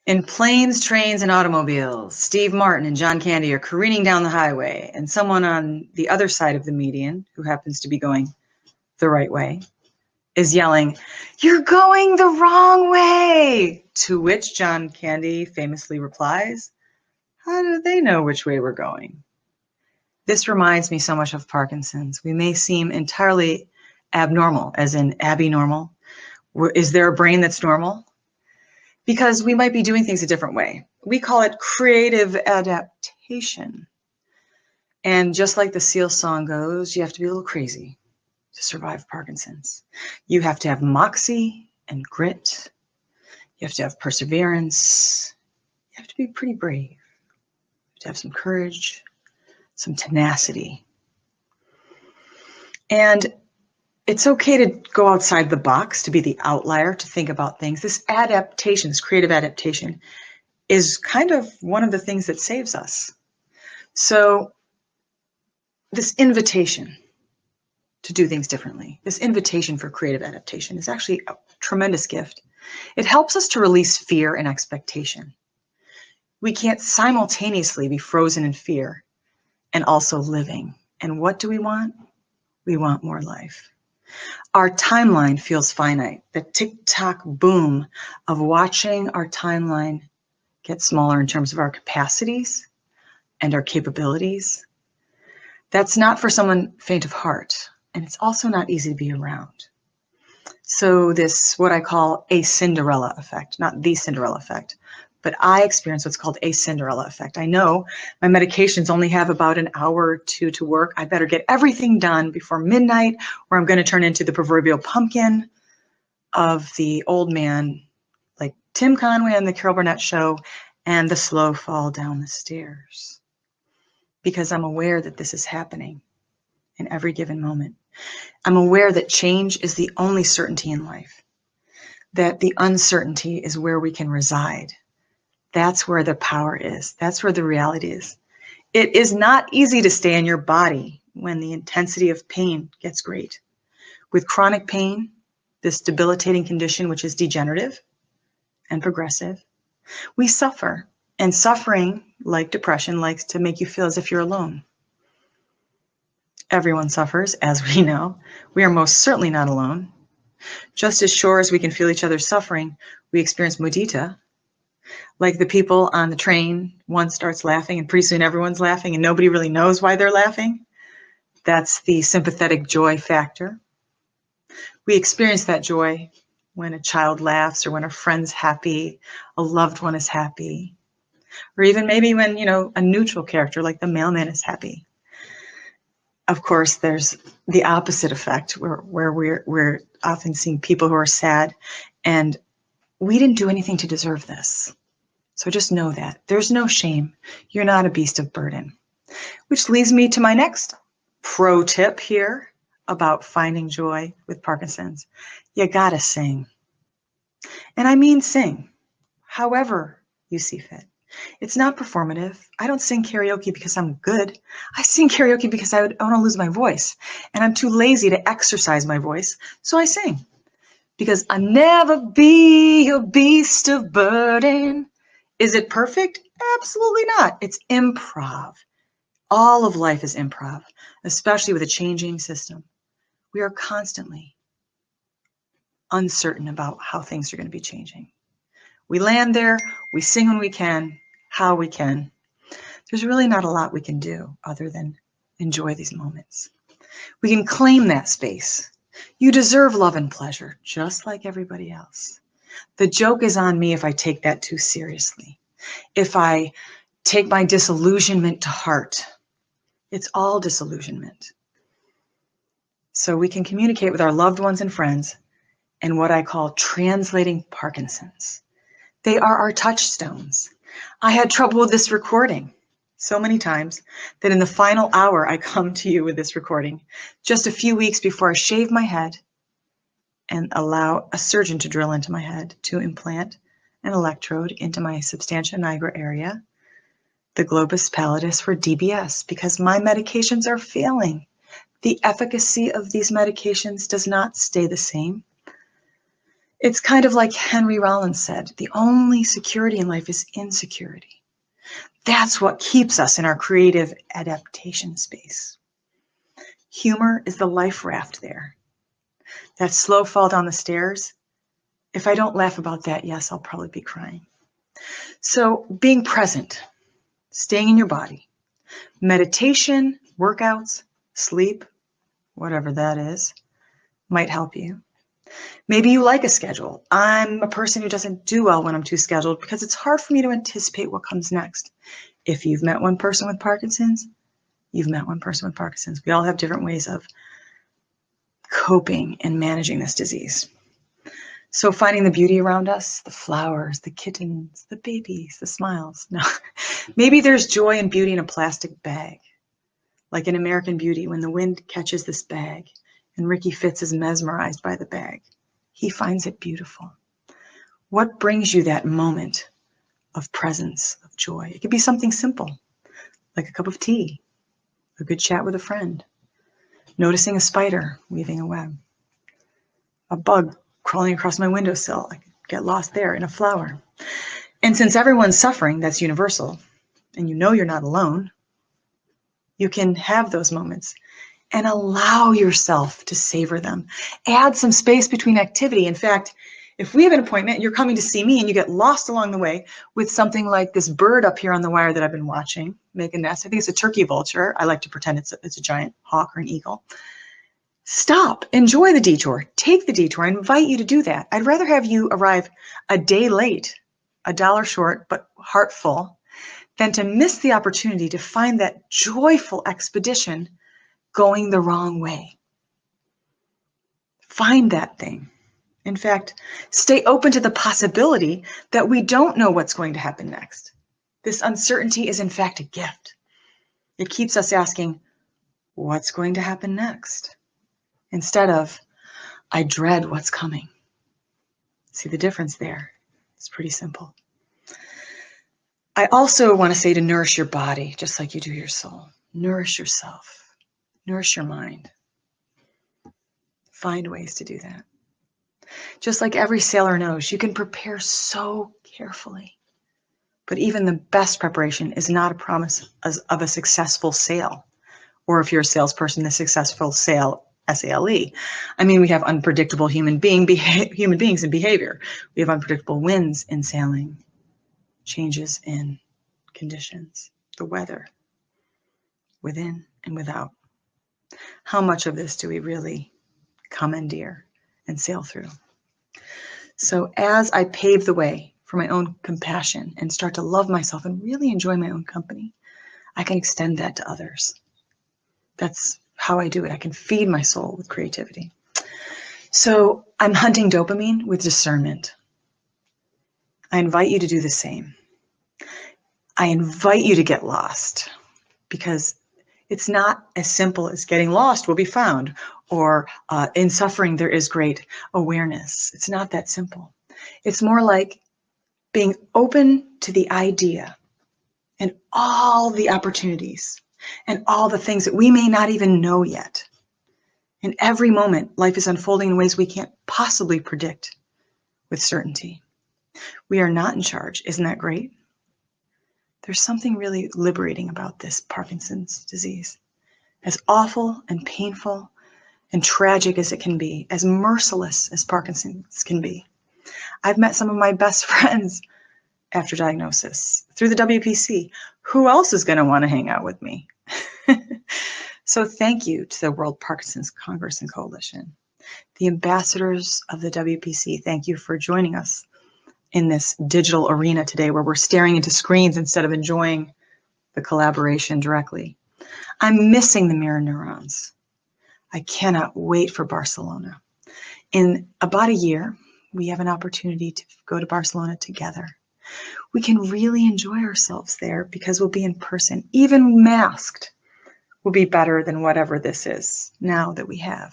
In planes, trains, and automobiles, Steve Martin and John Candy are careening down the highway, and someone on the other side of the median, who happens to be going the right way, is yelling, "You're going the wrong way!" To which John Candy famously replies, "How do they know which way we're going?" This reminds me so much of Parkinson's. We may seem entirely abnormal, as in abnormal. Is there a brain that's normal? Because we might be doing things a different way. We call it creative adaptation. And just like the Seal song goes, you have to be a little crazy to survive Parkinson's. You have to have moxie and grit. You have to have perseverance. You have to be pretty brave. You have to have some courage, some tenacity. And it's okay to go outside the box, to be the outlier, to think about things. This adaptation, this creative adaptation, is kind of one of the things that saves us. So this invitation to do things differently, this invitation for creative adaptation is actually a tremendous gift. It helps us to release fear and expectation. We can't simultaneously be frozen in fear and also living. And what do we want? We want more life. Our timeline feels finite. The tick-tock boom of watching our timeline get smaller in terms of our capacities and our capabilities. That's not for someone faint of heart, and it's also not easy to be around. So this, what I call a Cinderella effect, not the Cinderella effect, but I experience what's called a Cinderella effect. I know my medications only have about an hour or two to work. I better get everything done before midnight, or I'm going to turn into the proverbial pumpkin of the old man, like Tim Conway on the Carol Burnett show, and the slow fall down the stairs. Because I'm aware that this is happening in every given moment. I'm aware that change is the only certainty in life, that the uncertainty is where we can reside. That's where the power is. That's where the reality is. It is not easy to stay in your body when the intensity of pain gets great. With chronic pain, this debilitating condition, which is degenerative and progressive, we suffer. And suffering, like depression, likes to make you feel as if you're alone. Everyone suffers, as we know. We are most certainly not alone. Just as sure as we can feel each other's suffering, we experience mudita. Like the people on the train, one starts laughing and pretty soon everyone's laughing and nobody really knows why they're laughing. That's the sympathetic joy factor. We experience that joy when a child laughs or when a friend's happy, a loved one is happy, or even maybe when, a neutral character like the mailman is happy. Of course, there's the opposite effect where we're often seeing people who are sad, and we didn't do anything to deserve this. So just know that. There's no shame. You're not a beast of burden. Which leads me to my next pro tip here about finding joy with Parkinson's. You gotta sing. And I mean sing, however you see fit. It's not performative. I don't sing karaoke because I'm good. I sing karaoke because I want to lose my voice. And I'm too lazy to exercise my voice, so I sing. Because I'll never be a beast of burden. Is it perfect? Absolutely not. It's improv. All of life is improv, especially with a changing system. We are constantly uncertain about how things are going to be changing. We land there, we sing when we can, how we can. There's really not a lot we can do other than enjoy these moments. We can claim that space. You deserve love and pleasure, just like everybody else. The joke is on me if I take that too seriously. If I take my disillusionment to heart. It's all disillusionment. So we can communicate with our loved ones and friends in what I call translating Parkinson's. They are our touchstones. I had trouble with this recording so many times that in the final hour I come to you with this recording just a few weeks before I shave my head and allow a surgeon to drill into my head to implant an electrode into my substantia nigra area, the globus pallidus for DBS, because my medications are failing. The efficacy of these medications does not stay the same. It's kind of like Henry Rollins said, the only security in life is insecurity. That's what keeps us in our creative adaptation space. Humor is the life raft there. That slow fall down the stairs, if I don't laugh about that, yes, I'll probably be crying. So being present, staying in your body, meditation, workouts, sleep, whatever that is, might help you. Maybe you like a schedule. I'm a person who doesn't do well when I'm too scheduled because it's hard for me to anticipate what comes next. If you've met one person with Parkinson's, you've met one person with Parkinson's. We all have different ways of coping and managing this disease. So finding the beauty around us, the flowers, the kittens, the babies, the smiles. No, maybe there's joy and beauty in a plastic bag, like in American Beauty when the wind catches this bag and Ricky Fitz is mesmerized by the bag. He finds it beautiful. What brings you that moment of presence, of joy? It could be something simple, like a cup of tea, a good chat with a friend, noticing a spider weaving a web, a bug crawling across my windowsill. I could get lost there in a flower. And since everyone's suffering, that's universal, and you know you're not alone, you can have those moments and allow yourself to savor them. Add some space between activity. In fact, if we have an appointment and you're coming to see me and you get lost along the way with something like this bird up here on the wire that I've been watching make a nest, I think it's a turkey vulture. I like to pretend it's a giant hawk or an eagle. Stop, enjoy the detour, take the detour. I invite you to do that. I'd rather have you arrive a day late, $1 short, but heart full, than to miss the opportunity to find that joyful expedition going the wrong way. Find that thing. In fact, stay open to the possibility that we don't know what's going to happen next. This uncertainty is in fact a gift. It keeps us asking, what's going to happen next? Instead of, I dread what's coming. See the difference there? It's pretty simple. I also want to say to nourish your body, just like you do your soul. Nourish yourself. Nourish your mind. Find ways to do that. Just like every sailor knows, you can prepare so carefully. But even the best preparation is not a promise of a successful sail. Or if you're a salesperson, the successful sail, S-A-L-E. I mean, we have unpredictable human beings in behavior. We have unpredictable winds in sailing, changes in conditions, the weather, within and without. How much of this do we really commandeer and sail through? So as I pave the way for my own compassion and start to love myself and really enjoy my own company, I can extend that to others. That's how I do it. I can feed my soul with creativity. So I'm hunting dopamine with discernment. I invite you to do the same. I invite you to get lost because it's not as simple as getting lost will be found or in suffering there is great awareness. It's not that simple. It's more like being open to the idea and all the opportunities and all the things that we may not even know yet. In every moment, life is unfolding in ways we can't possibly predict with certainty. We are not in charge. Isn't that great? There's something really liberating about this Parkinson's disease. As awful and painful and tragic as it can be, as merciless as Parkinson's can be. I've met some of my best friends after diagnosis through the WPC. Who else is going to want to hang out with me? So thank you to the World Parkinson's Congress and Coalition. The ambassadors of the WPC, thank you for joining us in this digital arena today where we're staring into screens instead of enjoying the collaboration directly. I'm missing the mirror neurons. I cannot wait for Barcelona. In about a year, we have an opportunity to go to Barcelona together. We can really enjoy ourselves there because we'll be in person. Even masked will be better than whatever this is now that we have.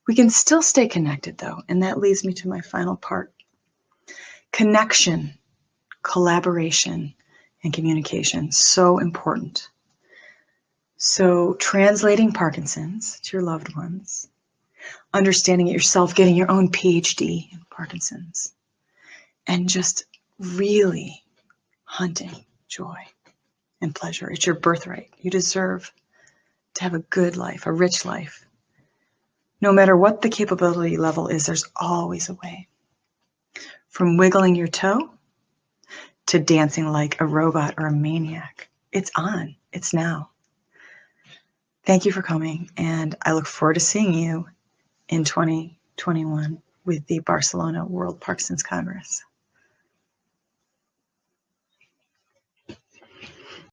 We can still stay connected though, and that leads me to my final part. Connection, collaboration, and communication, so important. So translating Parkinson's to your loved ones, understanding it yourself, getting your own PhD in Parkinson's, and just really hunting joy and pleasure. It's your birthright. You deserve to have a good life, a rich life. No matter what the capability level is, there's always a way. From wiggling your toe to dancing like a robot or a maniac. It's on. It's now. Thank you for coming, and I look forward to seeing you in 2021 with the Barcelona World Parkinson's Congress.